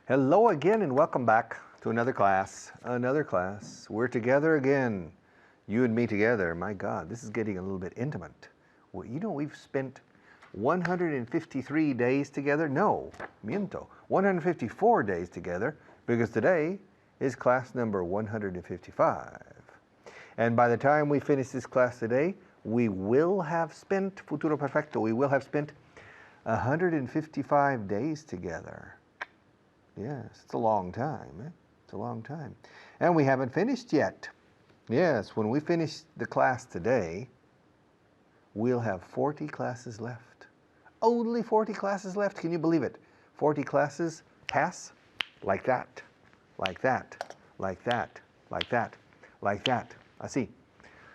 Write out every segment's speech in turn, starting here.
Hello again and welcome back to another class. We're together again. You and me together. My God, this is getting a little bit intimate. Well, you know, we've spent 153 days together. No, miento. 154 days together because today is class number 155. And by the time we finish this class today, we will have spent, futuro perfecto, we will have spent 155 days together. Yes, it's a long time. It's a long time. And we haven't finished yet. Yes, when we finish the class today, we'll have 40 classes left. Only 40 classes left. Can you believe it? 40 classes pass like that, like that, like that, like that, like that. I see.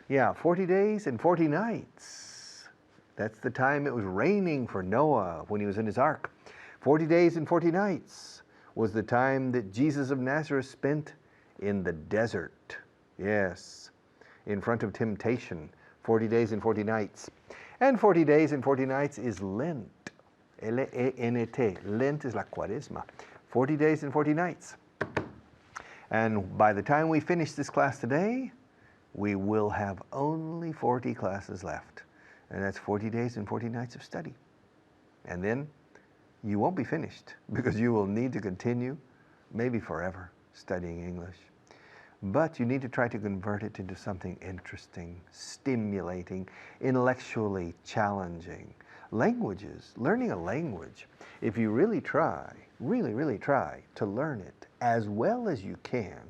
Yeah, 40 days and 40 nights. That's the time it was raining for Noah when he was in his ark. 40 days and 40 nights was the time that Jesus of Nazareth spent in the desert. Yes, in front of temptation. 40 days and 40 nights. And 40 days and 40 nights is Lent. L-E-N-T. Lent is la Cuaresma. 40 days and 40 nights. And by the time we finish this class today, we will have only 40 classes left. And that's 40 days and 40 nights of study. And then you won't be finished because you will need to continue, maybe forever, studying English. But you need to try to convert it into something interesting, stimulating, intellectually challenging. Languages, learning a language, if you really try, really try to learn it as well as you can,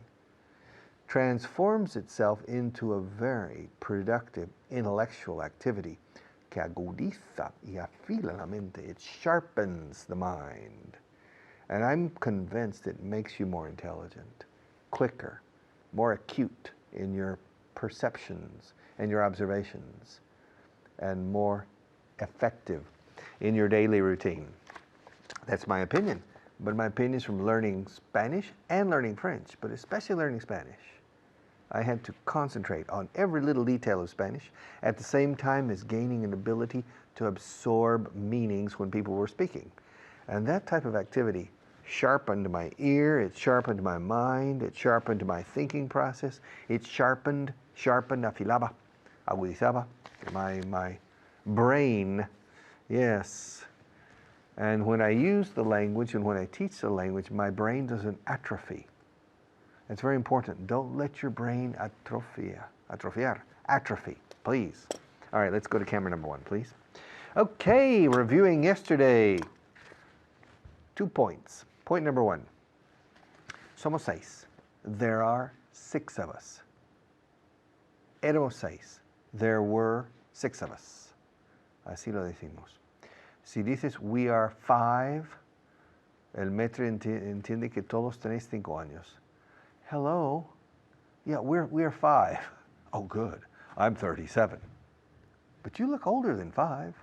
transforms itself into a very productive intellectual activity que agudiza y afila la mente. It sharpens the mind. And I'm convinced it makes you more intelligent, quicker, more acute in your perceptions and your observations, and more effective in your daily routine. That's my opinion. But my opinion is from learning Spanish and learning French, but especially learning Spanish. I had to concentrate on every little detail of Spanish at the same time as gaining an ability to absorb meanings when people were speaking. And that type of activity sharpened my ear, it sharpened my mind, it sharpened my thinking process, it sharpened, afilaba, agudizaba, my brain, yes. And when I use the language and when I teach the language, my brain doesn't atrophy. It's very important. Don't let your brain atrophy, please. All right, let's go to camera number 1, please. Okay, reviewing yesterday. 2 points. Point number 1. Somos 6. There are 6 of us. Éramos 6. There were 6 of us. Así lo decimos. Si dices we are 5, el maître entiende que todos tenéis 5 años. Hello, yeah, we're 5. Oh, good. I'm 37. But you look older than 5.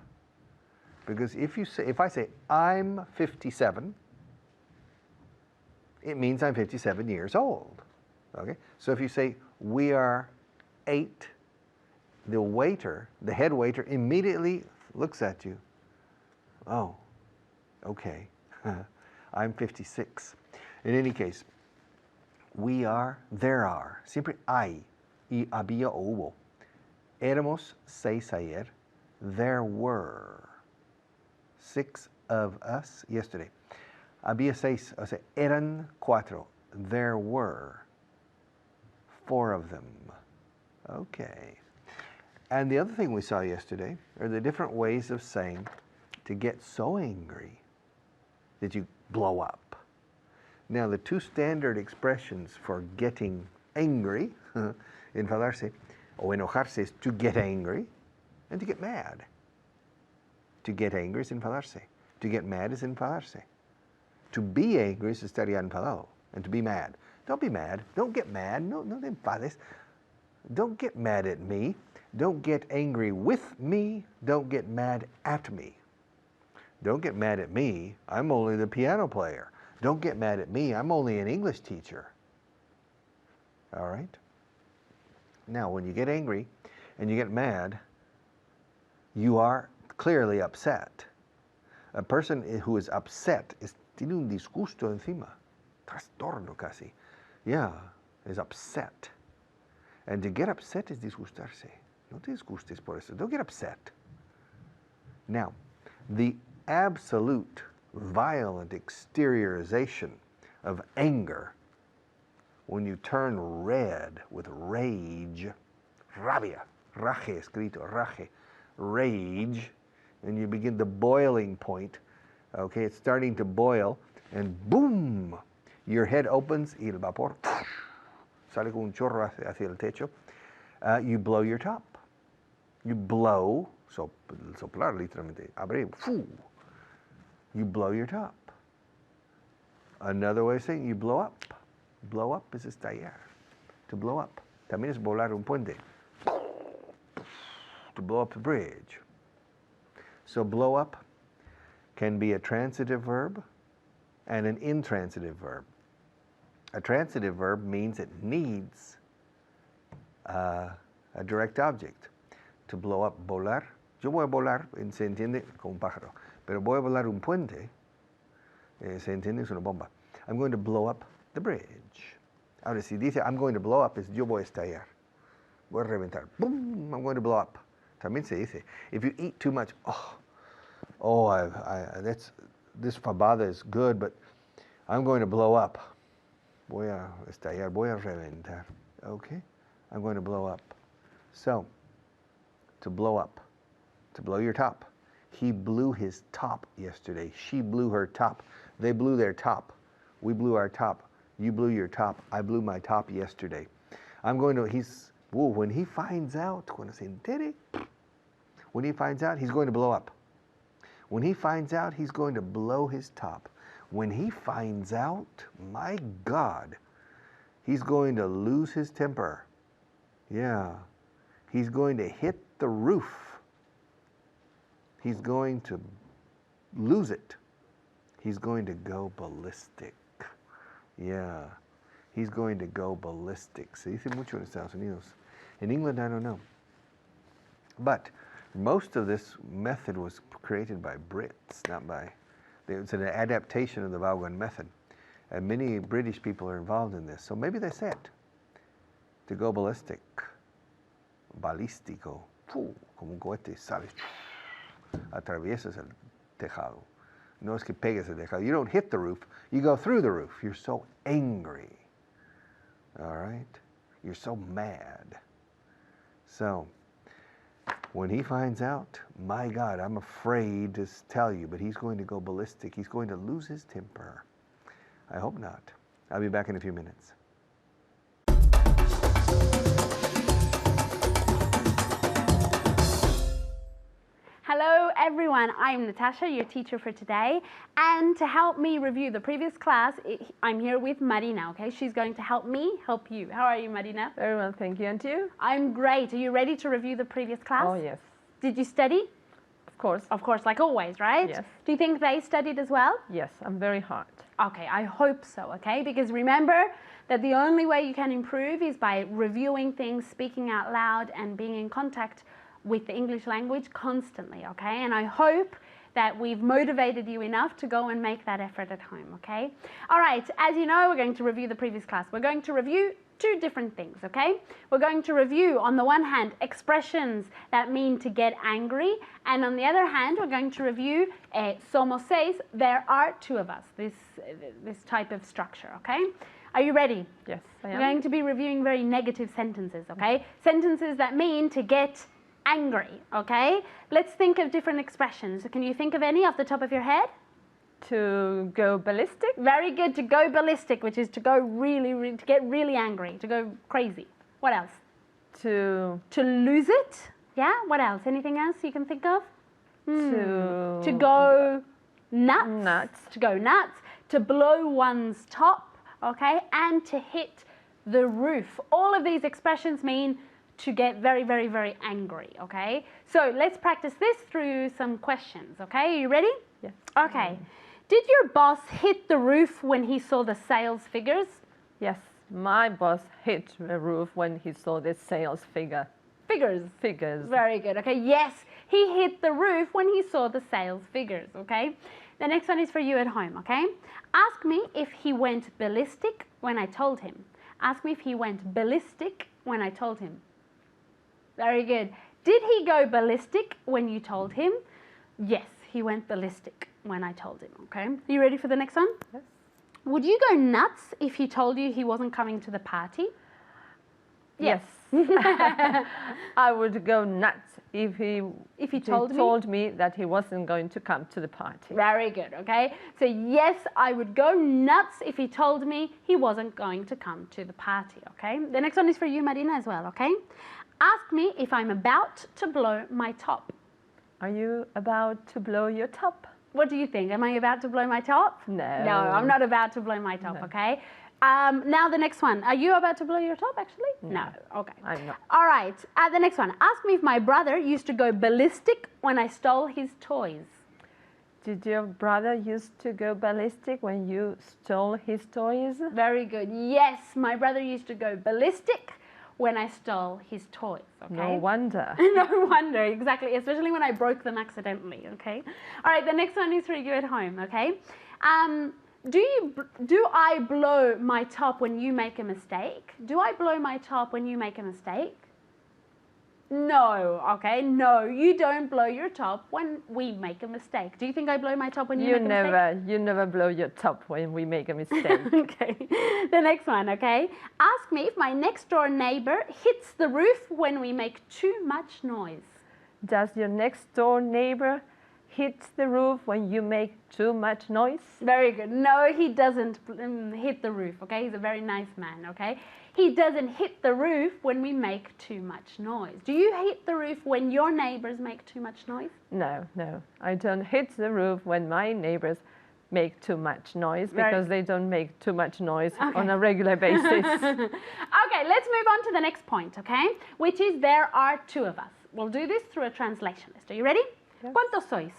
Because if I say I'm 57, it means I'm 57 years old. Okay? So if you say we are 8, the waiter, the head waiter, immediately looks at you. Oh, okay. I'm 56. In any case, we are, there are, siempre hay, y había o hubo. Éramos 6 ayer, there were 6 of us yesterday. Había 6, o sea, eran 4, there were 4 of them. Okay. And the other thing we saw yesterday are the different ways of saying to get so angry that you blow up. Now, the 2 standard expressions for getting angry, enfadarse, o enojarse, is to get angry and to get mad. To get angry is enfadarse. To get mad is enfadarse. To be angry is estar ya enfadado. And to be mad. Don't be mad. Don't get mad. No te enfades. Don't get mad at me. Don't get angry with me. Don't get mad at me. Don't get mad at me. I'm only the piano player. Don't get mad at me. I'm only an English teacher. All right? Now, when you get angry and you get mad, you are clearly upset. A person who is upset tiene un disgusto encima. trastorno casi. Yeah, is upset. And to get upset is disgustarse. No te disgustes por eso. Don't get upset. Now, the absolute violent exteriorization of anger, when you turn red with rage, rabia, rage escrito, rage, rage, and you begin the boiling point, okay, it's starting to boil, and boom, your head opens y el vapor sale con un chorro hacia el techo. You blow your top. You blow, soplar literalmente, abrir, you blow your top. Another way of saying you blow up. Blow up is estallar. To blow up. También es volar un puente. To blow up the bridge. So blow up can be a transitive verb and an intransitive verb. A transitive verb means it needs a direct object. To blow up, volar. Yo voy a volar, se entiende como un pájaro. Pero voy a volar un puente, se entiende es una bomba. I'm going to blow up the bridge. Ahora, si dice I'm going to blow up, es yo voy a estallar. Voy a reventar. Boom, I'm going to blow up. También se dice. If you eat too much, this fabada is good, but I'm going to blow up. Voy a estallar, voy a reventar. Okay? I'm going to blow up. So, to blow up, to blow your top. He blew his top yesterday. She blew her top. They blew their top. We blew our top. You blew your top. I blew my top yesterday. When he finds out, cuando se entere, when he finds out, he's going to blow up. When he finds out, he's going to blow his top. When he finds out, my God, he's going to lose his temper. Yeah. He's going to hit the roof. He's going to lose it. He's going to go ballistic. Yeah. He's going to go ballistic. Se dice mucho en Estados Unidos. In England, I don't know. But most of this method was created by Brits, not by... It's an adaptation of the Vaughan method. And many British people are involved in this. So maybe they said to go ballistic. Balístico. Como un cohete, sales. Atraviesas el tejado. No es que pegues el tejado. You don't hit the roof. You go through the roof. You're so angry. All right? You're so mad. So, when he finds out, my God, I'm afraid to tell you, but he's going to go ballistic. He's going to lose his temper. I hope not. I'll be back in a few minutes. Hello everyone, I'm Natasha, your teacher for today, and to help me review the previous class, I'm here with Marina, okay? She's going to help me help you. How are you, Marina? Very well, thank you. And you? I'm great. Are you ready to review the previous class? Oh, yes. Did you study? Of course. Of course, like always, right? Yes. Do you think they studied as well? Yes, I'm very hard. Okay, I hope so, okay? Because remember that the only way you can improve is by reviewing things, speaking out loud, and being in contact with the English language constantly, okay? And I hope that we've motivated you enough to go and make that effort at home, okay? All right, as you know, we're going to review the previous class. We're going to review two different things, okay? We're going to review, on the one hand, expressions that mean to get angry, and on the other hand, we're going to review somos seis, there are two of us, this type of structure, okay? Are you ready? Yes, I am. We're going to be reviewing very negative sentences, okay? Sentences that mean to get angry, okay? Let's think of different expressions. Can you think of any off the top of your head? To go ballistic? Very good, to go ballistic, which is to go to get really angry, to go crazy. What else? To lose it? Yeah, what else? Anything else you can think of? To go nuts. Nuts. To go nuts. To blow one's top, okay? And to hit the roof. All of these expressions mean to get very, very, very angry, okay? So let's practice this through some questions, okay? Are you ready? Yes. Okay. Did your boss hit the roof when he saw the sales figures? Yes, my boss hit the roof when he saw the sales figures. Very good, okay? Yes, he hit the roof when he saw the sales figures, okay? The next one is for you at home, okay? Ask me if he went ballistic when I told him. Ask me if he went ballistic when I told him. Very good. Did he go ballistic when you told him? Yes, he went ballistic when I told him, okay? Are you ready for the next one? Yes. Would you go nuts if he told you he wasn't coming to the party? Yes. I would go nuts if he told me that he wasn't going to come to the party. Very good, okay? So yes, I would go nuts if he told me he wasn't going to come to the party, okay? The next one is for you, Marina, as well, okay? Ask me if I'm about to blow my top. Are you about to blow your top? What do you think? Am I about to blow my top? No. No, I'm not about to blow my top, okay? Now the next one. Are you about to blow your top, actually? No. Okay. I'm not. All right. The next one. Ask me if my brother used to go ballistic when I stole his toys. Did your brother used to go ballistic when you stole his toys? Very good. Yes, my brother used to go ballistic when I stole his toys, okay? No wonder. No wonder, exactly, especially when I broke them accidentally, okay? All right, the next one is for you at home, okay? Do I blow my top when you make a mistake? Do I blow my top when you make a mistake? No, okay, no, you don't blow your top when we make a mistake. Do you think I blow my top when you make a mistake? You never blow your top when we make a mistake. Okay, the next one, okay? Ask me if my next door neighbor hits the roof when we make too much noise. Does your next door neighbor hit the roof when you make too much noise? Very good. No, he doesn't hit the roof, okay? He's a very nice man, okay? He doesn't hit the roof when we make too much noise. Do you hit the roof when your neighbors make too much noise? No. I don't hit the roof when my neighbors make too much noise because they don't make too much noise on a regular basis. Okay, let's move on to the next point, okay? Which is there are two of us. We'll do this through a translation list. Are you ready? Yes. ¿Cuántos sois?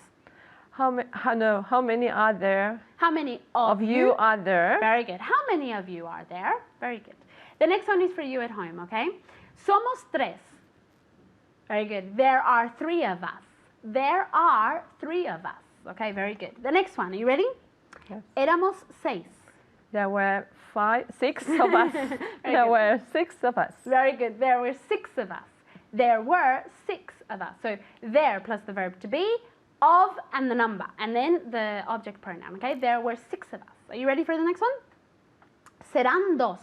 How many are there? How many Of you are there? Very good. How many of you are there? Very good. The next one is for you at home, okay? Somos tres. Very good. There are three of us. There are three of us. Okay, very good. The next one, are you ready? Yes. Éramos seis. There were 6 of us. There were 6 of us. Very good. There were 6 of us. There were 6 of us. So there plus the verb to be, of and the number, and then the object pronoun, okay? There were 6 of us. Are you ready for the next one? Serán dos.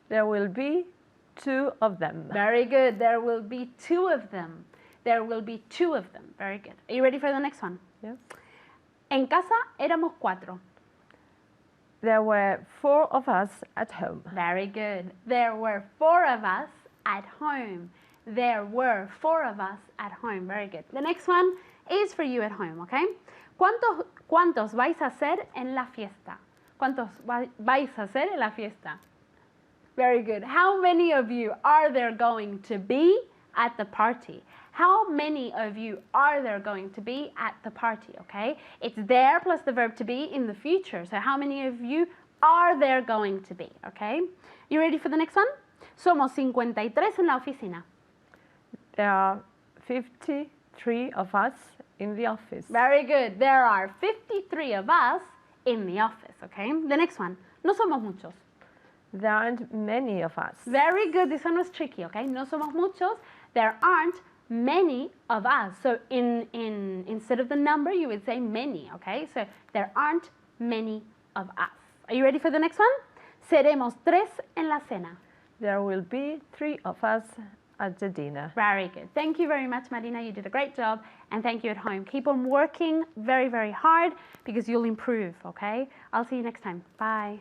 There will be 2 of them. Very good. There will be 2 of them. There will be 2 of them. Very good. Are you ready for the next one? Yes. En casa éramos 4. There were 4 of us at home. Very good. There were 4 of us at home. There were 4 of us at home. Very good. The next one is for you at home, okay? ¿Cuántos vais a hacer en la fiesta? ¿Cuántos vais a hacer en la fiesta? Very good. How many of you are there going to be at the party? How many of you are there going to be at the party, okay? It's there plus the verb to be in the future. So how many of you are there going to be, okay? You ready for the next one? Somos 53 en la oficina. There are 53 of us in the office. Very good. There are 53 of us in the office, okay? The next one. No somos muchos. There aren't many of us. Very good. This one was tricky, okay? No somos muchos. There aren't many of us. So instead of the number, you would say many, okay? So there aren't many of us. Are you ready for the next one? Seremos 3 en la cena. There will be 3 of us at the dinner. Very good. Thank you very much, Marina. You did a great job. And thank you at home. Keep on working very, very hard because you'll improve, okay? I'll see you next time. Bye.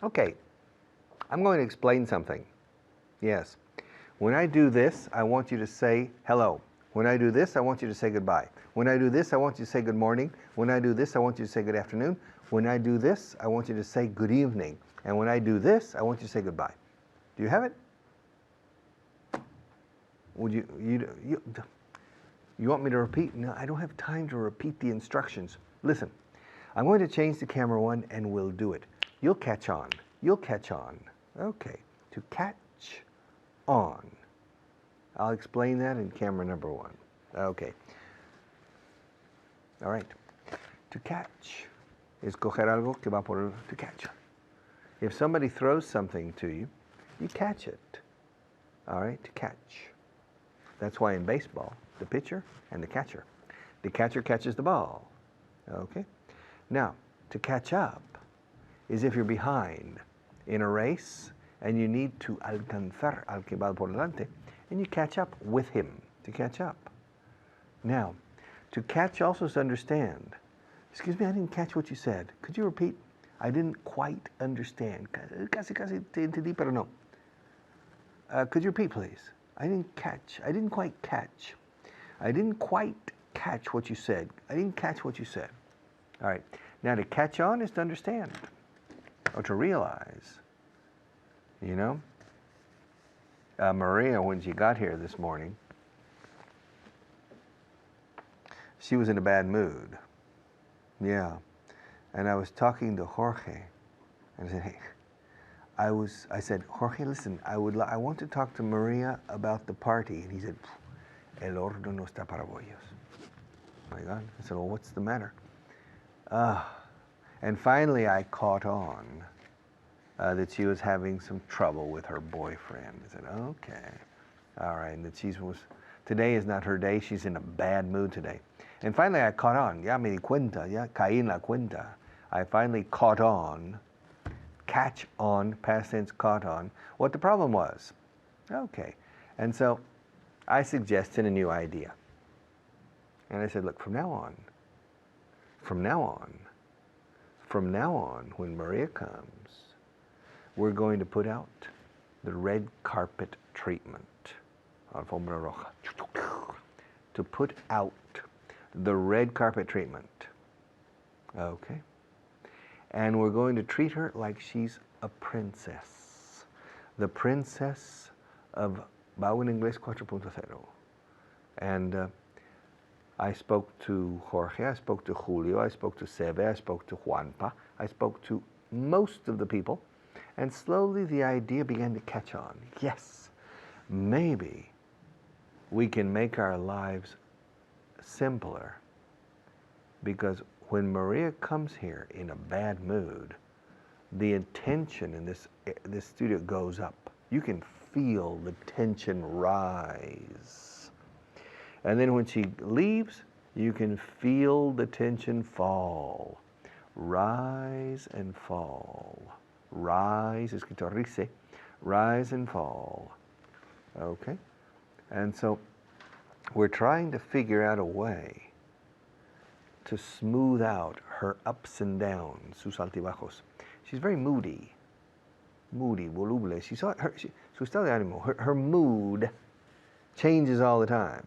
Okay, I'm going to explain something. Yes. When I do this, I want you to say hello. When I do this, I want you to say goodbye. When I do this, I want you to say good morning. When I do this, I want you to say good afternoon. When I do this, I want you to say good evening. And when I do this, I want you to say goodbye. Do you have it? Would you want me to repeat? No, I don't have time to repeat the instructions. Listen, I'm going to change the camera one and we'll do it. You'll catch on. You'll catch on. Okay. To catch on. I'll explain that in camera number 1. Okay. All right. To catch is coger algo que va por to catch. If somebody throws something to you, you catch it. All right, to catch. That's why in baseball, the pitcher and the catcher catches the ball. Okay? Now, to catch up is if you're behind in a race and you need to alcanzar al que va por delante, and you catch up with him to catch up. Now, to catch also is to understand. Excuse me, I didn't catch what you said. Could you repeat? I didn't quite understand. Casi te entendí, pero no. Could you repeat, please? I didn't quite catch. I didn't quite catch what you said. I didn't catch what you said. All right. Now, to catch on is to understand or to realize. You know? Maria, when she got here this morning, she was in a bad mood. Yeah. And I was talking to Jorge, and I said, hey, I said, Jorge, listen, I want to talk to Maria about the party. And he said, el horno no está para bollos. My God. I said, well, what's the matter? And finally I caught on that she was having some trouble with her boyfriend. I said, okay. All right. And that today is not her day. She's in a bad mood today. And finally I caught on. Ya me di cuenta. Ya caí en la cuenta. I finally caught on, catch on, past tense caught on, what the problem was. Okay. And so I suggested a new idea. And I said, look, from now on, when Maria comes, we're going to put out the red carpet treatment, alfombra roja, to put out the red carpet treatment. Okay? And we're going to treat her like she's a princess. The princess of Vaughan Inglés 4.0. And I spoke to Jorge, I spoke to Julio, I spoke to Sebe, I spoke to Juanpa, I spoke to most of the people, and slowly the idea began to catch on. Yes, maybe we can make our lives simpler, because when Maria comes here in a bad mood, the tension in this studio goes up. You can feel the tension rise. And then when she leaves, you can feel the tension fall. Rise and fall. Rise, escrito rise, rise and fall. Okay? And so we're trying to figure out a way to smooth out her ups and downs, sus altibajos. She's very moody, voluble. Su estado de ánimo, her mood changes all the time.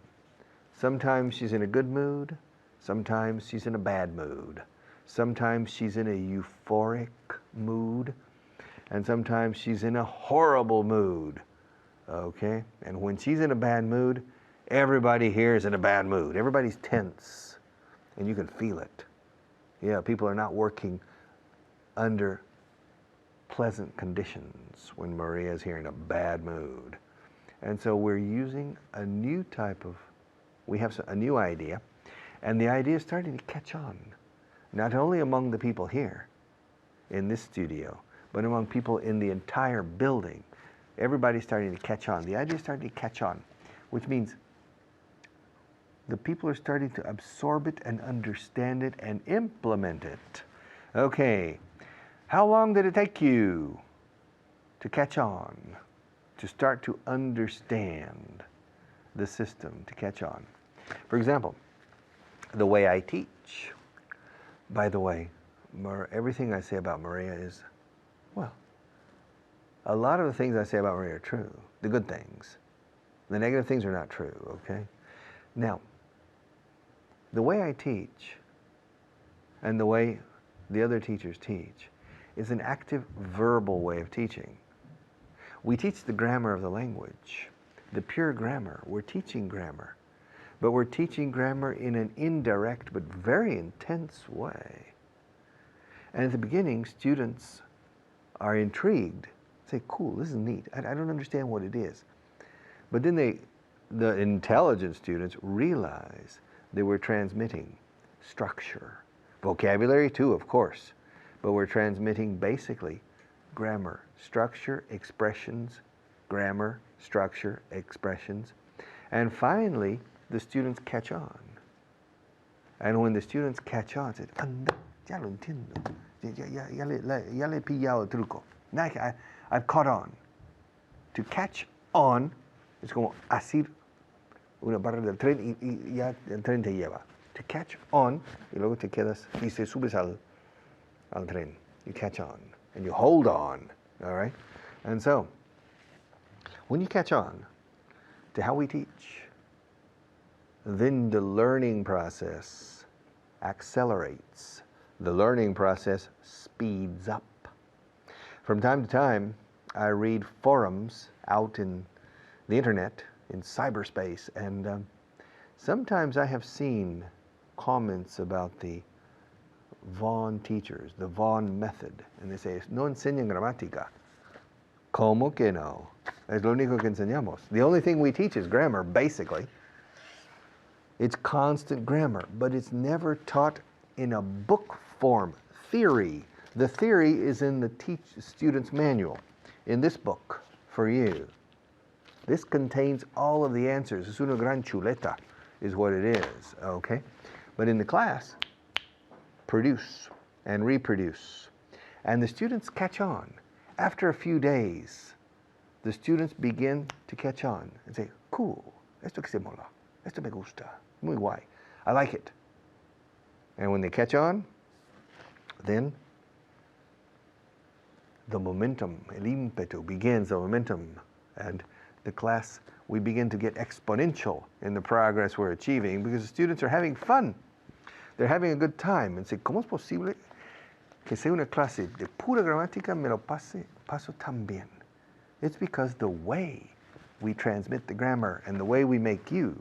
Sometimes she's in a good mood, sometimes she's in a bad mood. Sometimes she's in a euphoric mood, and sometimes she's in a horrible mood. Okay? And when she's in a bad mood, everybody here is in a bad mood. Everybody's tense, and you can feel it. Yeah, people are not working under pleasant conditions when Maria is here in a bad mood. And so we're using a new type of, we have a new idea, and the idea is starting to catch on, not only among the people here in this studio, but among people in the entire building. Everybody's starting to catch on. The idea is starting to catch on, which means the people are starting to absorb it and understand it and implement it. Okay, how long did it take you to catch on, to start to understand the system, to catch on? For example, the way I teach. By the way, everything I say about Maria is, well, a lot of the things I say about Maria are true, the good things. The negative things are not true, okay? Now, the way I teach and the way the other teachers teach is an active verbal way of teaching. We teach the grammar of the language, the pure grammar. We're teaching grammar, but we're teaching grammar in an indirect but very intense way. And at the beginning, students are intrigued, say, cool, this is neat. I don't understand what it is. But then the intelligent students realized they were transmitting structure. Vocabulary too, of course, but we're transmitting basically grammar, structure, expressions, grammar, structure, expressions. And finally, the students catch on. And when the students catch on, say, anda, ya lo entiendo. Ya le he pillado el truco. Now I've caught on. To catch on es como asir una barra del tren y ya el tren te lleva. To catch on, y luego te quedas y te subes al tren. You catch on and you hold on, all right? And so, when you catch on to how we teach, then the learning process accelerates. The learning process speeds up. From time to time, I read forums out in the internet, in cyberspace, and sometimes I have seen comments about the Vaughan teachers, the Vaughan method, and they say, no enseñan gramática. ¿Cómo que no? Es lo único que enseñamos. The only thing we teach is grammar, basically. It's constant grammar, but it's never taught in a book form. Theory. The theory is in the student's manual, in this book, for you. This contains all of the answers. Es una gran chuleta, is what it is, okay? But in the class, produce and reproduce. And the students catch on. After a few days, the students begin to catch on and say, cool, esto que se mola, esto me gusta, muy guay, I like it. And when they catch on, then the momentum, el ímpetu begins, the momentum, and the class, we begin to get exponential in the progress we're achieving because the students are having fun. They're having a good time and say, ¿cómo es posible que sea una clase de pura gramática me lo paso tan bien? It's because the way we transmit the grammar and the way we make you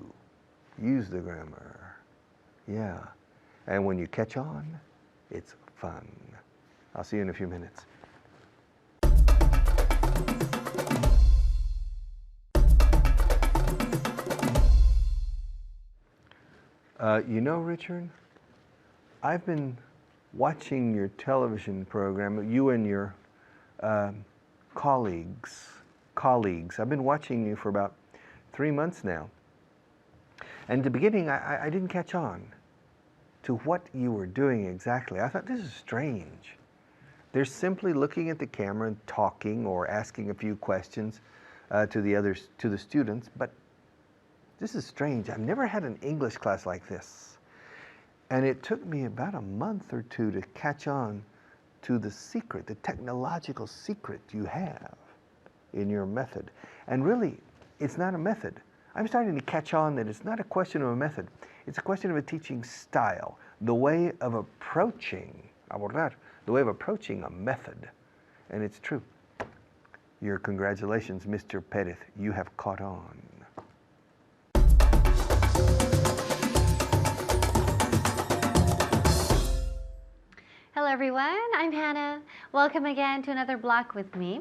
use the grammar. Yeah. And when you catch on, it's fun. I'll see you in a few minutes. You know, Richard, I've been watching your television program, you and your colleagues. I've been watching you for about 3 months now. And in the beginning, I didn't catch on to what you were doing exactly. I thought, this is strange. They're simply looking at the camera and talking or asking a few questions to the students, but this is strange. I've never had an English class like this. And it took me about a month or two to catch on to the secret, the technological secret you have in your method. And really, it's not a method. I'm starting to catch on that it's not a question of a method. It's a question of a teaching style, the way of approaching, abordar, the way of approaching a method. And it's true. Your congratulations, Mr. Perez. You have caught on. Hello everyone, I'm Hannah. Welcome again to another block with me.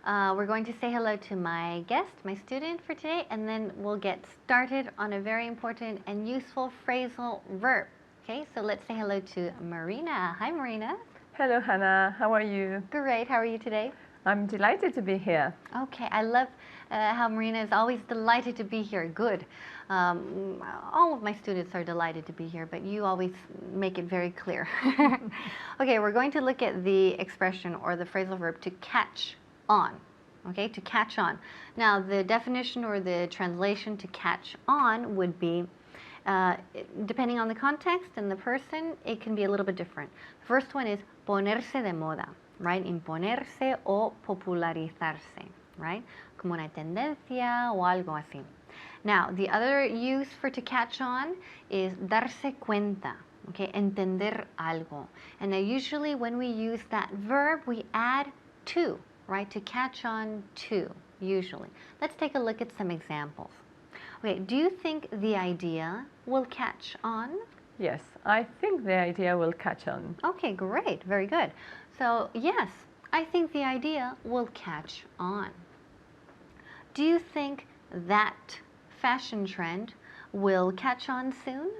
We're going to say hello to my guest, my student for today, and then we'll get started on a very important and useful phrasal verb. Okay, so let's say hello to Marina. Hi Marina. Hello Hannah, how are you? Great, how are you today? I'm delighted to be here. Okay, I love how Marina is always delighted to be here. Good. All of my students are delighted to be here, but you always make it very clear. Okay, we're going to look at the expression or the phrasal verb to catch on. Okay, to catch on. Now, the definition or the translation to catch on would be, depending on the context and the person, it can be a little bit different. The first one is ponerse de moda, right? Imponerse o popularizarse, right? Como una tendencia o algo así. Now, the other use for to catch on is darse cuenta, okay? Entender algo. And now usually when we use that verb, we add to, right? To catch on to, usually. Let's take a look at some examples. Okay, do you think the idea will catch on? Yes, I think the idea will catch on. Okay, great, very good. So yes, I think the idea will catch on. Do you think that fashion trend will catch on soon?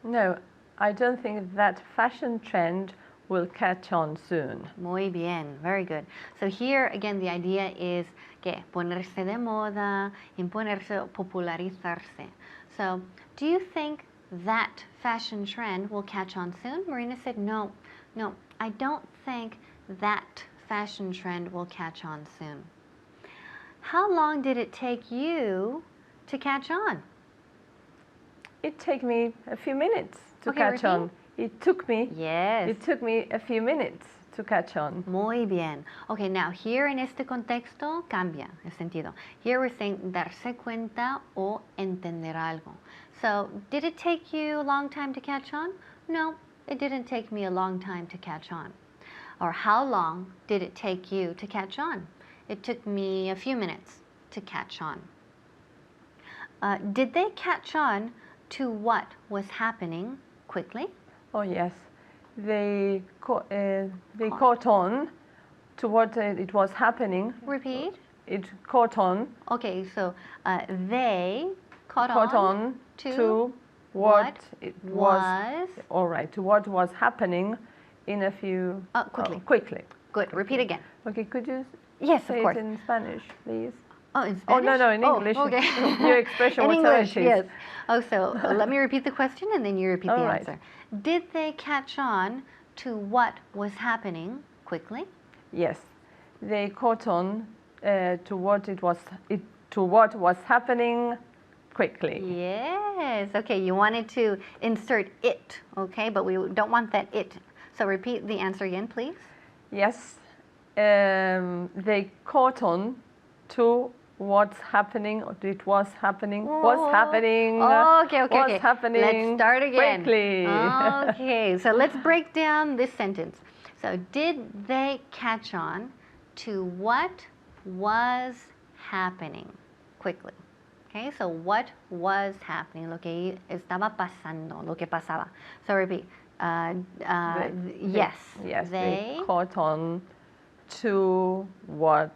No, I don't think that fashion trend will catch on soon. Muy bien, very good. So here again the idea is que ponerse de moda, imponerse, popularizarse. So do you think that fashion trend will catch on soon? Marina said no, I don't think that fashion trend will catch on soon. How long did it take you to catch on? It took me a few minutes to Okay, catch repeat. on. It took me a few minutes to catch on. Muy bien. Okay, now here en este contexto cambia el sentido. Here we're saying darse cuenta o entender algo. So, did it take you a long time to catch on? No, it didn't take me a long time to catch on. Or how long did it take you to catch on? It took me a few minutes to catch on. Did they catch on to what was happening quickly? Oh yes, they caught on to what it was happening. Repeat. It caught on. Okay, so they caught on to what it was. All right, to what was happening in a few quickly. Good. Repeat again. Okay, could you Yes, say of course. it in Spanish, please? Oh, in Spanish? Oh, no, in English. Oh, okay. Your expression, in whatever English, it is. yes. Oh, so let me repeat the question and then you repeat the All right. answer. Did they catch on to what was happening quickly? Yes, they caught on to what was happening quickly. Yes. Okay, you wanted to insert it, okay, but we don't want that it. So repeat the answer again, please. Yes, they caught on to what's happening. It was happening. Was happening. Okay. Was happening. Let's start again. Quickly. Okay, so let's break down this sentence. So, did they catch on to what was happening quickly? Okay, so what was happening? Lo que estaba pasando, lo que pasaba. So repeat. Yes. Yes, they caught on to what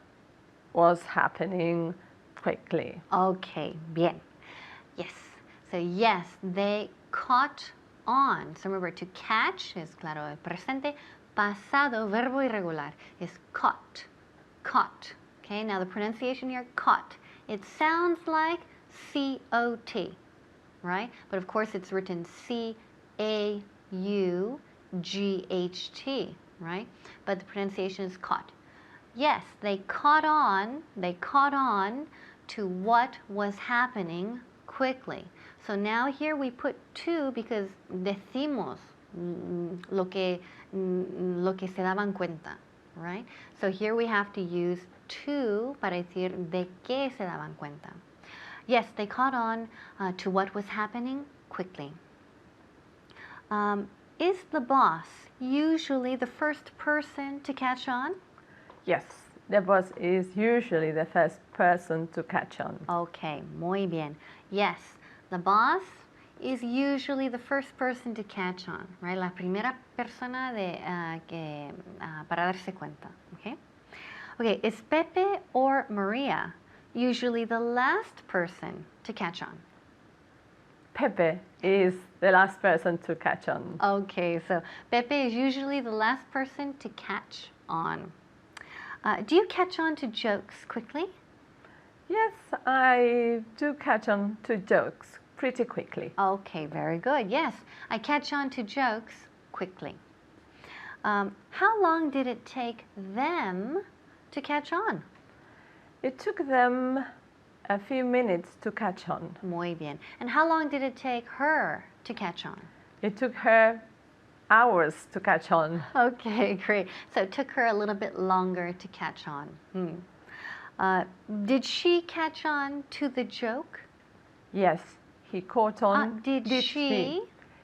was happening quickly. Okay, bien. Yes. So yes, they caught on. So remember, to catch is claro el presente. Pasado, verbo irregular, is caught. Caught. Okay, now the pronunciation here, caught. It sounds like C-O-T, right? But of course it's written C-A-U-G-H-T, right? But the pronunciation is caught. Yes, they caught on to what was happening quickly. So now here we put to because decimos lo que se daban cuenta, right? So here we have to use to para decir de qué se daban cuenta. Yes, they caught on to what was happening quickly. Is the boss usually the first person to catch on? Yes, the boss is usually the first person to catch on. Okay, muy bien. Yes, the boss is usually the first person to catch on, right? La primera persona para darse cuenta, okay? Okay, is Pepe or Maria usually the last person to catch on? Pepe is the last person to catch on. Okay, so Pepe is usually the last person to catch on. Do you catch on to jokes quickly? Yes, I do catch on to jokes pretty quickly. Okay, very good. Yes, I catch on to jokes quickly. How long did it take them to catch on? It took them a few minutes to catch on. Muy bien. And how long did it take her to catch on? It took her hours to catch on. Okay, great. So it took her a little bit longer to catch on. Did she catch on to the joke? Yes, he caught on. Did she?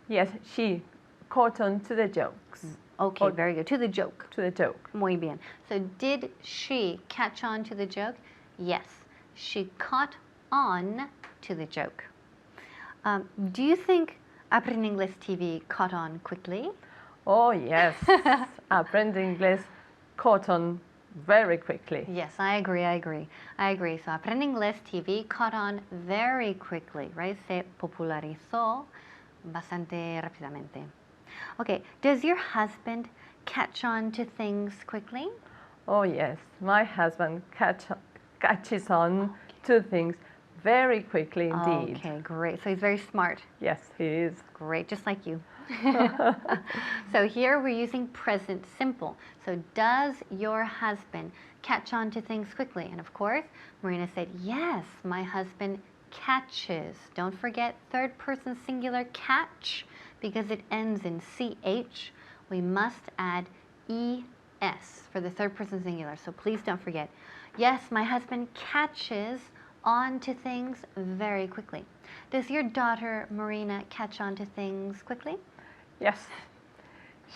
Yes, she caught on to the jokes. Okay, very good. To the joke. To the joke. Muy bien. So did she catch on to the joke? Yes, she caught on to the joke. Do you think Aprende Inglés TV caught on quickly? Oh yes, Aprende Inglés caught on very quickly. Yes, I agree. So Aprende Inglés TV caught on very quickly, right? Se popularizó bastante rápidamente. Okay, does your husband catch on to things quickly? Oh yes, my husband catches on to things very quickly indeed. Okay, great. So he's very smart. Yes, he is. Great, just like you. So here we're using present simple. So does your husband catch on to things quickly? And of course, Marina said, yes, my husband catches. Don't forget third person singular catch, because it ends in CH. We must add ES for the third person singular. So please don't forget. Yes, my husband catches on to things very quickly. Does your daughter Marina catch on to things quickly? Yes,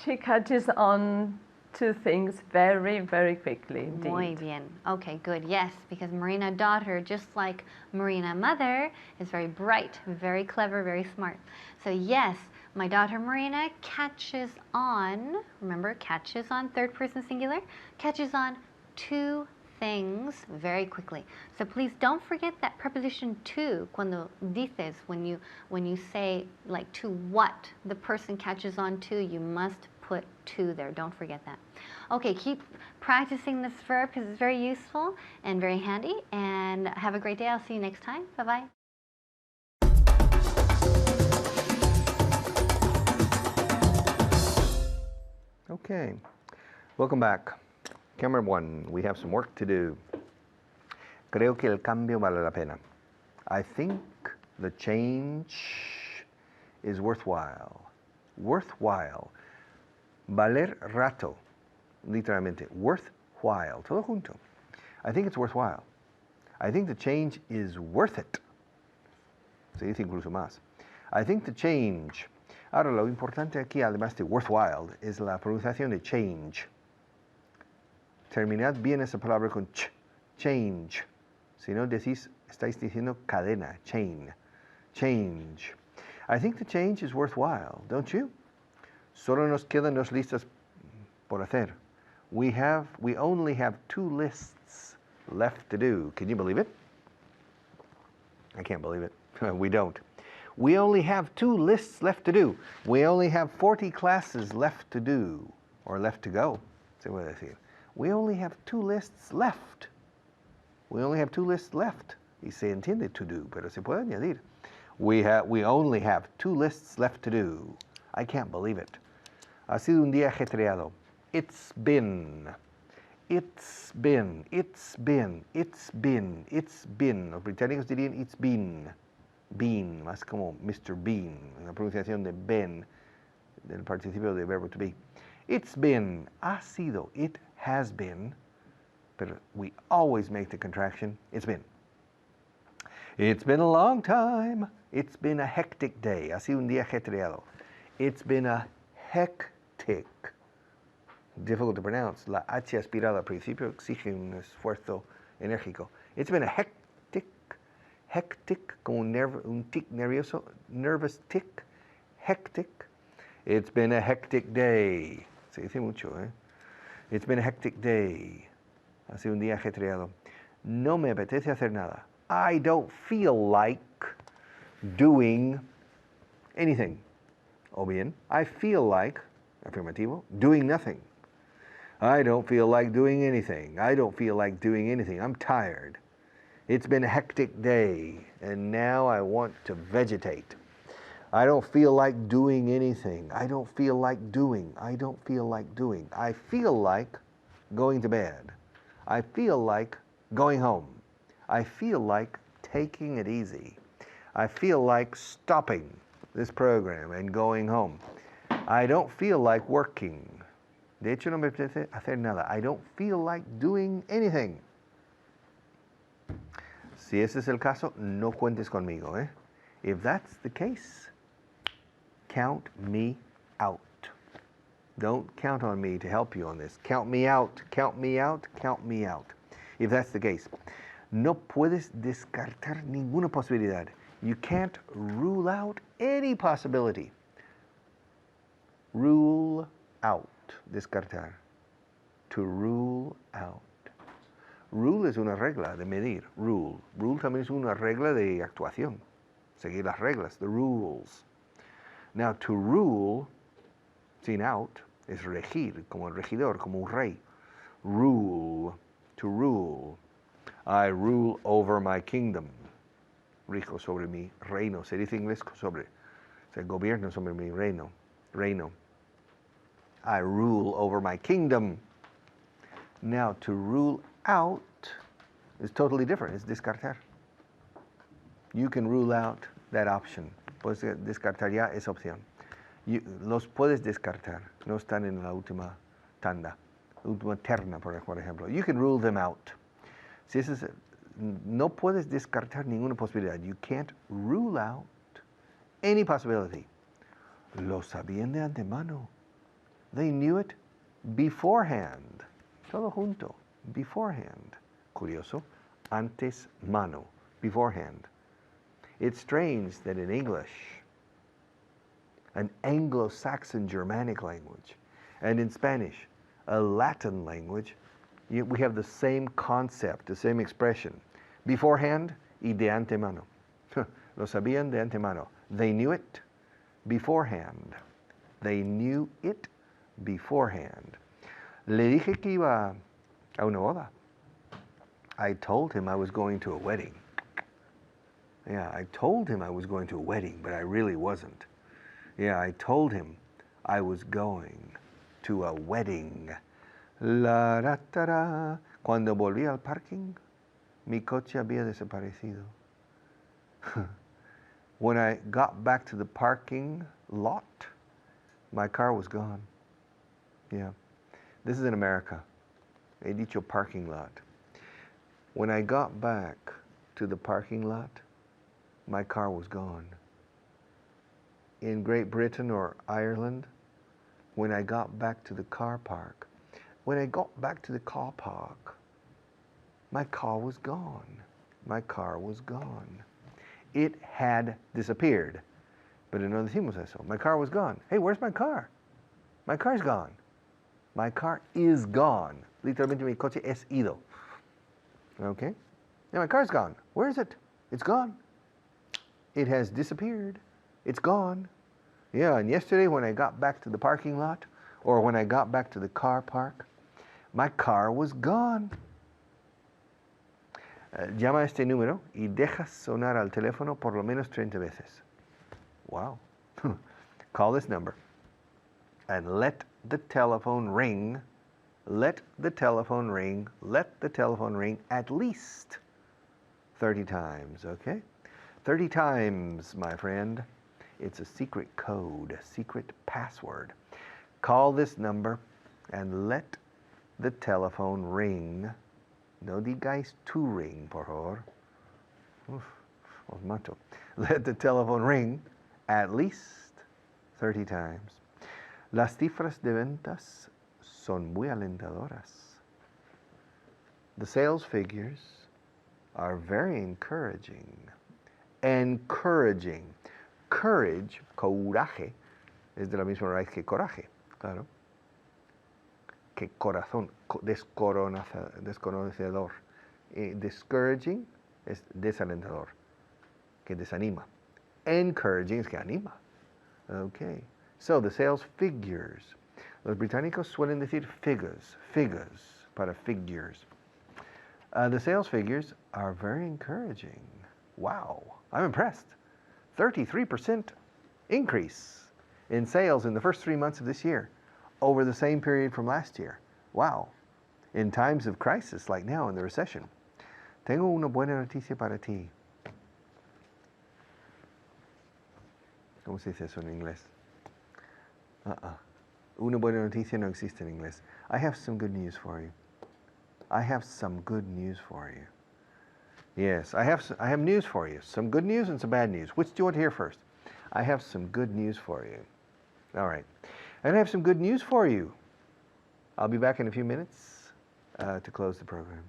she catches on to things very, very quickly indeed. Muy bien. Okay, good. Yes, because Marina daughter, just like Marina mother, is very bright, very clever, very smart. So yes, my daughter Marina catches on, remember, catches on, third person singular, catches on to things very quickly. So please don't forget that preposition to cuando dices, when you say like to what the person catches on to, you must put to there. Don't forget that. Okay, keep practicing this verb because it's very useful and very handy, and have a great day. I'll see you next time. Bye-bye. Okay, welcome back. Camera 1, we have some work to do. Creo que el cambio vale la pena. I think the change is worthwhile. Worthwhile. Valer rato, literalmente. Worthwhile. Todo junto. I think it's worthwhile. I think the change is worth it. Se dice incluso más. I think the change. Ahora, lo importante aquí, además de worthwhile, es la pronunciación de change. Terminad bien esa palabra con ch, change. Si no decís, estáis diciendo cadena, chain, change. I think the change is worthwhile, don't you? Solo nos quedan dos listas por hacer. We only have 2 lists left to do. Can you believe it? I can't believe it. We don't. We only have 2 lists left to do. We only have 40 classes left to do, or left to go, se puede decir. We only have 2 lists left. We only have 2 lists left. Y se entiende to do, pero se puede añadir. We only have 2 lists left to do. I can't believe it. Ha sido un día ajetreado. It's been. It's been. It's been. It's been. It's been. Los británicos dirían it's been. Been, más como Mr. Bean, la pronunciación de been, del participio de verbo to be. It's been. Ha sido. It has been. But we always make the contraction. It's been. It's been a long time. It's been a hectic day. Ha sido un día ajetreado. It's been a hectic. Difficult to pronounce. La H aspirada al principio exige un esfuerzo enérgico. It's been a hectic, como un tic nervioso, nervous tic, hectic. It's been a hectic day. Se dice mucho, ¿eh? It's been a hectic day. Ha sido un día ajetreado. No me apetece hacer nada. I don't feel like doing anything. O bien, I feel like, afirmativo, doing nothing. I don't feel like doing anything. I don't feel like doing anything. I'm tired. It's been a hectic day, and now I want to vegetate. I don't feel like doing anything. I don't feel like doing. I don't feel like doing. I feel like going to bed. I feel like going home. I feel like taking it easy. I feel like stopping this program and going home. I don't feel like working. De hecho, no me apetece hacer nada. I don't feel like doing anything. Si ese es el caso, no cuentes conmigo, ¿eh? If that's the case, count me out. Don't count on me to help you on this. Count me out, count me out, count me out. If that's the case. No puedes descartar ninguna posibilidad. You can't rule out any possibility. Rule out. Descartar. To rule out. Rule es una regla de medir. Rule. Rule también es una regla de actuación. Seguir las reglas, the rules. Now, to rule, sin out, es regir, como el regidor, como un rey. Rule. To rule. I rule over my kingdom. Rijo sobre mi reino. Se dice en inglés sobre. Se gobierno sobre mi reino. Reino. I rule over my kingdom. Now, to rule out is totally different. It's descartar. You can rule out that option. Puedes descartar ya esa opción. Los puedes descartar. No están en la última tanda. Última terna, por ejemplo. You can rule them out. Si no puedes descartar ninguna posibilidad. You can't rule out any possibility. Lo sabían de antemano. They knew it beforehand. Todo junto. Beforehand. Curioso. Antes mano. Beforehand. It's strange that in English, an Anglo-Saxon Germanic language, and in Spanish, a Latin language, we have the same concept, the same expression. Beforehand y de antemano. Lo sabían de antemano. They knew it beforehand. They knew it beforehand. Le dije que iba a una boda. I told him I was going to a wedding. Yeah, I told him I was going to a wedding, but I really wasn't. Yeah, I told him I was going to a wedding. La ra ta ra. Cuando volví al parking, mi coche había desaparecido. When I got back to the parking lot, my car was gone. Yeah, this is in America. He dicho parking lot. When I got back to the parking lot, my car was gone. In Great Britain or Ireland, when I got back to the car park, when I got back to the car park, my car was gone. My car was gone. It had disappeared. Pero no decimos eso. My car was gone. Hey, where's my car? My car's gone. My car is gone. Literalmente mi coche es ido. Okay? Now my car's gone. Where is it? It's gone. It has disappeared. It's gone. Yeah, and yesterday when I got back to the parking lot, or when I got back to the car park, my car was gone. Llama a este número y deja sonar al teléfono por lo menos 30 veces. Wow. Call this number and let the telephone ring. Let the telephone ring. Let the telephone ring at least 30 times, okay? 30 times, my friend. It's a secret code, a secret password. Call this number and let the telephone ring. No digáis tu ring, por favor. Os mato. Let the telephone ring at least 30 times. Las cifras de ventas son muy alentadoras. The sales figures are very encouraging. Encouraging. Courage, coraje, es de la misma raíz que coraje, claro. Que corazón, desconocedor. Discouraging es desalentador, que desanima. Encouraging es que anima. Okay. So the sales figures. Los británicos suelen decir figures para figures. The sales figures are very encouraging. Wow, I'm impressed. 33% increase in sales in the first 3 months of this year over the same period from last year. Wow. In times of crisis like now in the recession. Tengo una buena noticia para ti. ¿Cómo se dice eso en inglés? Una buena noticia no existe en inglés. I have some good news for you. I have some good news for you. Yes, I have news for you. Some good news and some bad news. Which do you want to hear first? I have some good news for you. All right. And I have some good news for you. I'll be back in a few minutes to close the program.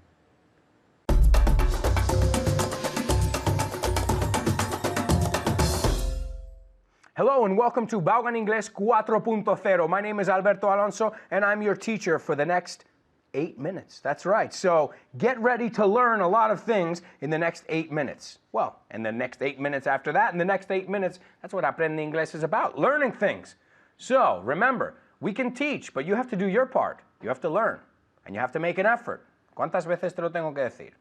Hello and welcome to Vaughan Inglés 4.0. My name is Alberto Alonso and I'm your teacher for the next 8 minutes. That's right. So get ready to learn a lot of things in the next 8 minutes. Well, and the next 8 minutes after that, and the next 8 minutes, that's what Aprende Inglés is about, learning things. So remember, we can teach, but you have to do your part. You have to learn, and you have to make an effort. ¿Cuántas veces te lo tengo que decir?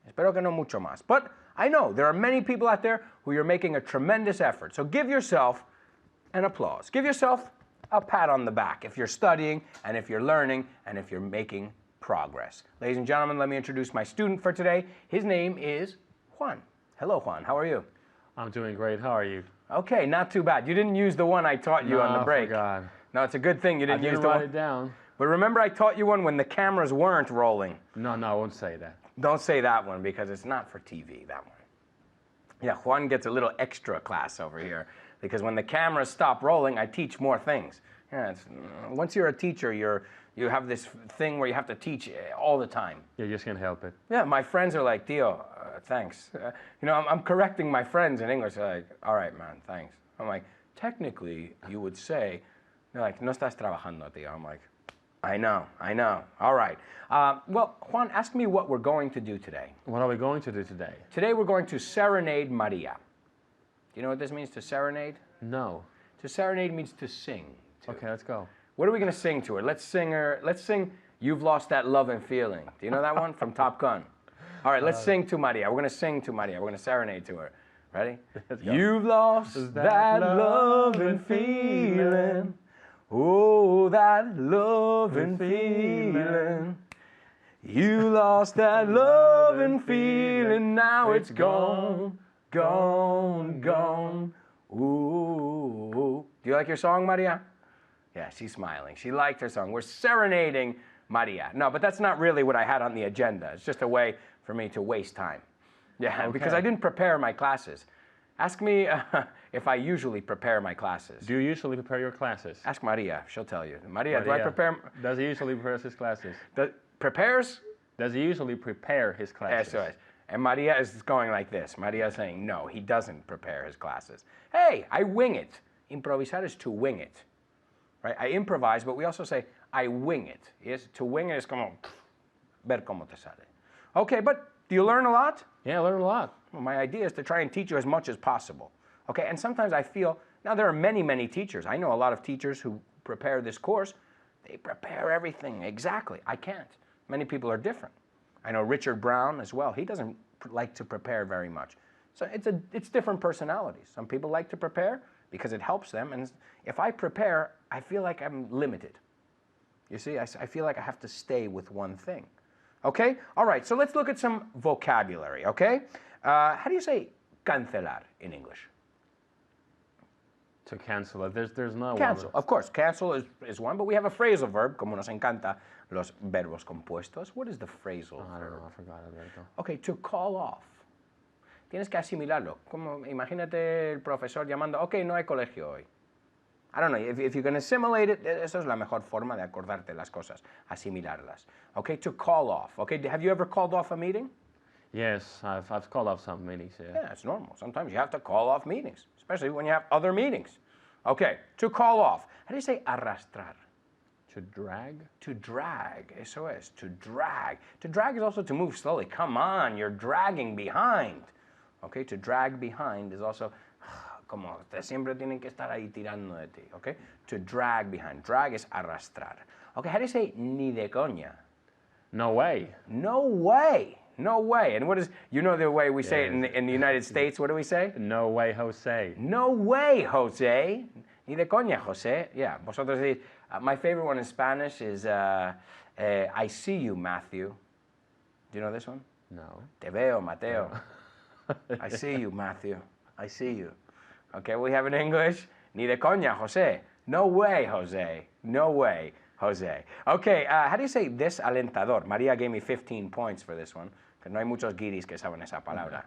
Espero que no mucho más. But I know there are many people out there who are making a tremendous effort. So give yourself an applause. Give yourself a pat on the back if you're studying, and if you're learning, and if you're making progress. Ladies and gentlemen, let me introduce my student for today. His name is Juan. Hello, Juan. How are you? I'm doing great. How are you? Okay, not too bad. You didn't use the one I taught you on the break. I forgot. No, it's a good thing you didn't use the write one. it down. But remember, I taught you one when the cameras weren't rolling. No, I won't say that. Don't say that one because it's not for TV, that one. Yeah, Juan gets a little extra class over here because when the cameras stop rolling, I teach more things. Yeah, once you're a teacher, you have this thing where you have to teach all the time. You just can't help it. Yeah, my friends are like, Tio, thanks. I'm correcting my friends in English. They're like, all right, man, thanks. I'm like, technically, you would say, they're like, no estás trabajando, tío. I'm like, I know. All right. Well, Juan, ask me what we're going to do today. What are we going to do today? Today we're going to serenade Maria. Do you know what this means, to serenade? No. To serenade means to sing. Okay, let's go. What are we going to sing to her? Let's sing You've Lost That Love and Feeling. Do you know that one from Top Gun? All right, let's sing to Maria. We're going to sing to Maria. We're going to serenade to her. Ready? You've lost that love and feeling. Oh, that love and feeling. You lost that love and feeling. Now it's gone, gone, gone. Ooh. Do you like your song, Maria? Yeah, she's smiling. She liked her song. We're serenading Maria. No, but that's not really what I had on the agenda. It's just a way for me to waste time. Yeah, okay. Because I didn't prepare my classes. Ask me if I usually prepare my classes. Do you usually prepare your classes? Ask Maria. She'll tell you. Maria, do I prepare? Does he usually prepare his classes? Prepares? Does he usually prepare his classes? Eso es. And Maria is going like this. Maria is saying, no, he doesn't prepare his classes. Hey, I wing it. Improvisar is to wing it. Right? I improvise, but we also say, I wing it. Yes? To wing it is como, ver cómo te sale. Okay, but do you learn a lot? Yeah, I learn a lot. Well, my idea is to try and teach you as much as possible. Okay, and sometimes I feel, now there are many, many teachers. I know a lot of teachers who prepare this course. They prepare everything exactly. I can't. Many people are different. I know Richard Brown as well. He doesn't like to prepare very much. So it's different personalities. Some people like to prepare because it helps them. And if I prepare, I feel like I'm limited. You see, I feel like I have to stay with one thing. Okay? All right, so let's look at some vocabulary, okay? How do you say cancelar in English? To cancel it. There's no Cancel, one. of course. Cancel is one, but we have a phrasal verb, como nos encanta los verbos compuestos. What is the phrasal I don't verb? know, I forgot it right now. Okay, to call off. Tienes que asimilarlo. Como, imagínate el profesor llamando, okay, no hay colegio hoy. I don't know, if you can assimilate it, eso es la mejor forma de acordarte las cosas, asimilarlas. Okay, to call off. Okay, have you ever called off a meeting? Yes, I've called off some meetings, yeah. Yeah, it's normal. Sometimes you have to call off meetings, especially when you have other meetings. Okay, to call off. How do you say arrastrar? To drag? To drag, eso es, to drag. To drag is also to move slowly. Come on, you're dragging behind. Okay, to drag behind is also, como te siempre tienen que estar ahí tirando de ti, okay? To drag behind. Drag is arrastrar. Okay, how do you say ni de coña? No way. No way. No way. And what is, you know the way we say it in the United States, what do we say? No way, Jose. No way, Jose. Ni de coña, Jose. Yeah, vosotros decís, my favorite one in Spanish is I see you, Matthew. Do you know this one? No. Te veo, Mateo. I see you, Matthew. I see you. Okay, we have in English, ni de coña, Jose. No way, Jose. No way, Jose. Okay, how do you say desalentador? Maria gave me 15 points for this one, because no hay muchos guiris que saben esa palabra.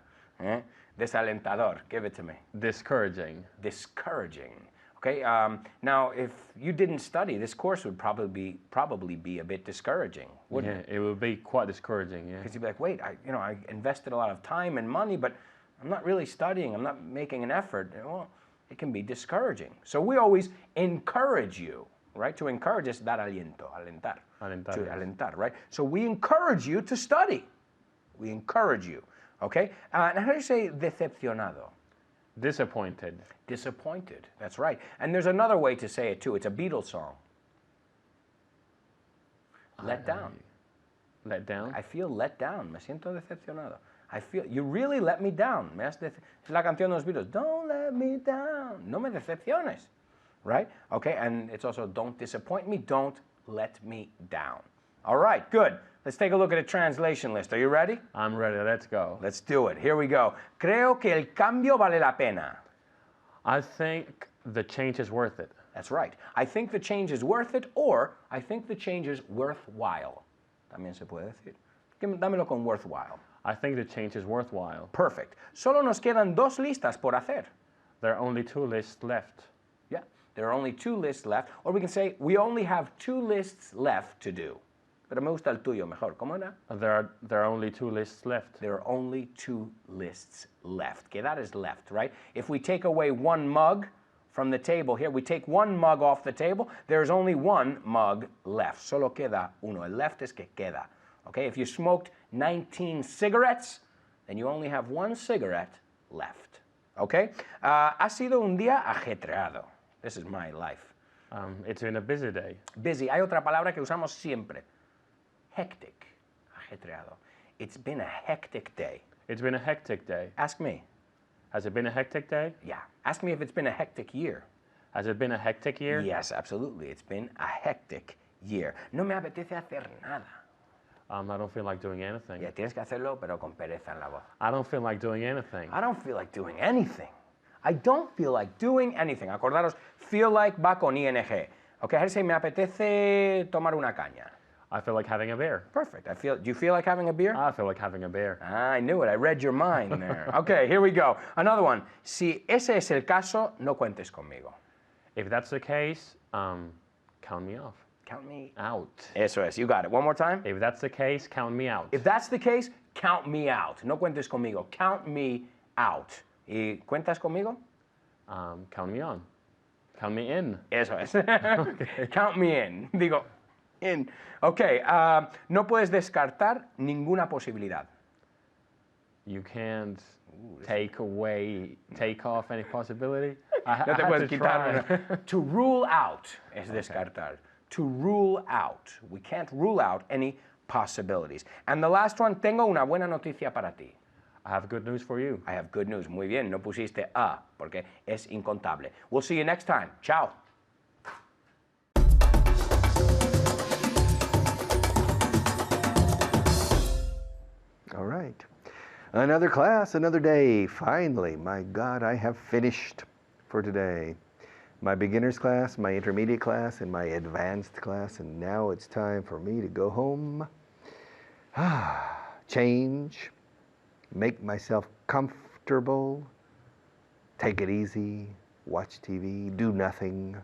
Desalentador, give it to me. Discouraging. Discouraging. Okay, now if you didn't study, this course would probably be a bit discouraging, wouldn't it? It would be quite discouraging, yeah. Because you'd be like, wait, I invested a lot of time and money, but I'm not really studying, I'm not making an effort. Well, it can be discouraging. So we always encourage you. right? To encourage is dar aliento, alentar. Alentar, To yes. alentar, right? So we encourage you to study. We encourage you, okay? And how do you say decepcionado? Disappointed. Disappointed, that's right. And there's another way to say it too. It's a Beatles song. Let down. Let down? I feel let down. Me siento decepcionado. I feel, you really let me down. Es la canción de los Beatles. Don't let me down. No me decepciones. Right? Okay, and it's also don't disappoint me. Don't let me down. All right, good. Let's take a look at a translation list. Are you ready? I'm ready. Let's go. Let's do it. Here we go. Creo que el cambio vale la pena. I think the change is worth it. That's right. I think the change is worth it, or I think the change is worthwhile. También se puede decir. Dámelo con worthwhile. I think the change is worthwhile. Perfect. Solo nos quedan dos listas por hacer. There are only 2 lists left. Yeah, there are only 2 lists left. Or we can say we only have 2 lists left to do. Pero me gusta el tuyo mejor. ¿Cómo era? There are only 2 lists left. There are only 2 lists left. Que that is left, right? If we take away 1 mug from the table here, we take 1 mug off the table, there's only 1 mug left. Solo queda uno. El left es que queda. Okay, if you smoked 19 cigarettes, then you only have 1 cigarette left. Okay? Ha sido un día ajetreado. This is my life. It's been a busy day. Busy. Hay otra palabra que usamos siempre. Hectic. Ajetreado. It's been a hectic day. It's been a hectic day. Ask me. Has it been a hectic day? Yeah. Ask me if it's been a hectic year. Has it been a hectic year? Yes, absolutely. It's been a hectic year. No me apetece hacer nada. I don't feel like doing anything. Ya, tienes que hacerlo, pero con pereza en la voz. I don't feel like doing anything. I don't feel like doing anything. I don't feel like doing anything. Acordaros, feel like va con ing. Okay, how do you say me apetece tomar una caña? I feel like having a beer. Perfect. Do you feel like having a beer? I feel like having a beer. I knew it. I read your mind there. Okay, here we go. Another one. Si ese es el caso, no cuentes conmigo. If that's the case, count me off. Count me Out. Eso es. You got it. One more time. If that's the case, count me out. If that's the case, count me out. No cuentes conmigo. Count me out. ¿Y cuentas conmigo? Count me on. Count me in. Eso es. Count me in. Digo, in. Okay. No puedes descartar ninguna posibilidad. You can't take off any possibility. No te puedes quitar una. To rule out es descartar. To rule out. We can't rule out any possibilities. And the last one, tengo una buena noticia para ti. I have good news for you. I have good news. Muy bien, no pusiste a, porque es incontable. We'll see you next time. Ciao. All right. Another class, another day. Finally, my God, I have finished for today. My beginner's class, my intermediate class, and my advanced class, and now it's time for me to go home, change, make myself comfortable, take it easy, watch TV, do nothing.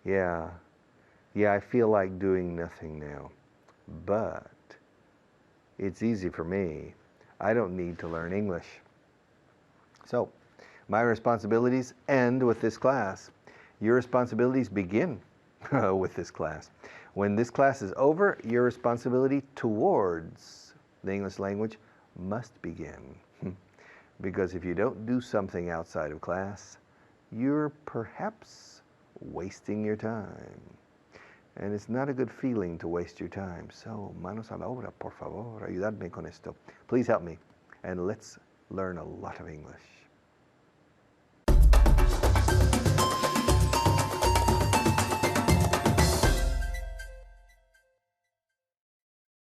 Yeah, I feel like doing nothing now, but it's easy for me. I don't need to learn English. So, my responsibilities end with this class. Your responsibilities begin with this class. When this class is over, your responsibility towards the English language must begin. Because if you don't do something outside of class, you're perhaps wasting your time. And it's not a good feeling to waste your time. So, manos a la obra, por favor, ayudadme con esto. Please help me, and let's learn a lot of English.